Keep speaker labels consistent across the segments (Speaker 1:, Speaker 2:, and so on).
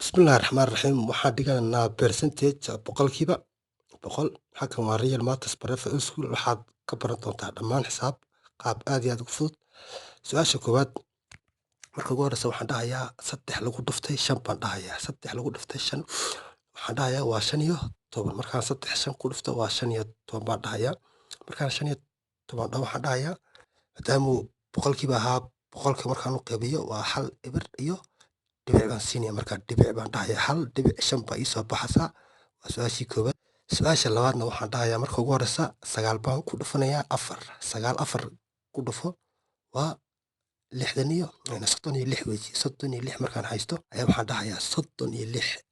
Speaker 1: Bismillahi Raxmaani Raxiim. Waxaan dhiganaynaa percentage boqolkiiba boqol. Halkan waa Real Maths Private School. Waxaad ka baran doontaa dhammaan xisaab qaab aad iyo aad ugu fudud. Su-aasha koowaad marka ugu horreysa waxaan dhahayaa 3 lagu dhuftay 5 baan dhahayaa. 3 lagu dhuftay 5 waxaan dhahayaa waa 15. Markaan 3 5 ku dhufto waa 15 baan dhahayaa. Markaan 15 dhaho waxaan dhahayaa maadaamuu boqolkiiba ahaa boqolka markaan u qaybiyo waa hal eber iyo dhibic baan siinaya. Markaa dhibic baan dhahayaa 1.5 baa ii soo baxaysaa. Waa su-aashii koowaad. Su-aasha labaadna waxaan dhahayaa marka ugu horreysa 9 baan ku dhufanayaa 4. 9 4 ku dhufo waa 36 weji. 36 markaan haysto ayaa waxaan dhahayaa 36.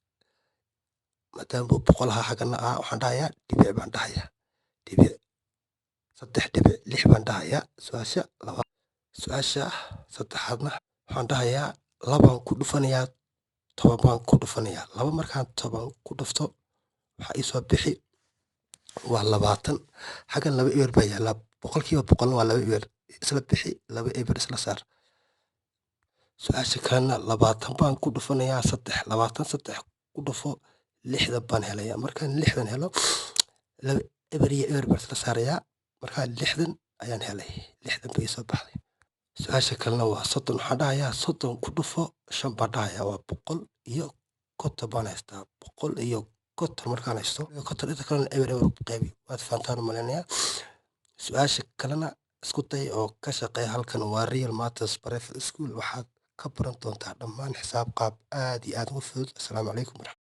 Speaker 1: maadaamuu boqol ahaa xaggana waxaan dhahayaa dhibic baan dhahayaa. Dhibic 3.6 baan dhahayaa. Su-aasha labaad. Su-aasha saddexaadna waxaan dhahayaa 2 baan ku dhufanayaa 10 baan ku dhufanayaa. 2 markaan 10 ku dhufto waxaa ii soo bixi waa 20. Xaggan 2 eber baa yaallaa. Boqolkiiba boqolna waa 2 eber. Isla bixi 2 eber isla saar. Su-aasha kalena 20 baan ku dhufanayaa 3. 3 ku dhufo 60 baan helayaa. Markaan 60 helo 2 eber iyo eber baan isla saarayaa. Markaa 60 ayaan helay. 60 bay ii soo baxday. Su-aasha kalena waa 30. Waxaan dhahayaa 30 ku dhufo 5 baan dhahayaa. Waa 150 baan haystaa. 150 markaan haysto 50 inta kalena eber eber ku qaybi. Waad fahantaan u maleynayaa. Su-aasha kalena isku day oo ka shaqeeya. Halkan waa Real Maths Private School. Waxaad ka baran doontaa dhammaan xisaab qaab aad iyo aad ugu fudud. Assalaamu calaykum.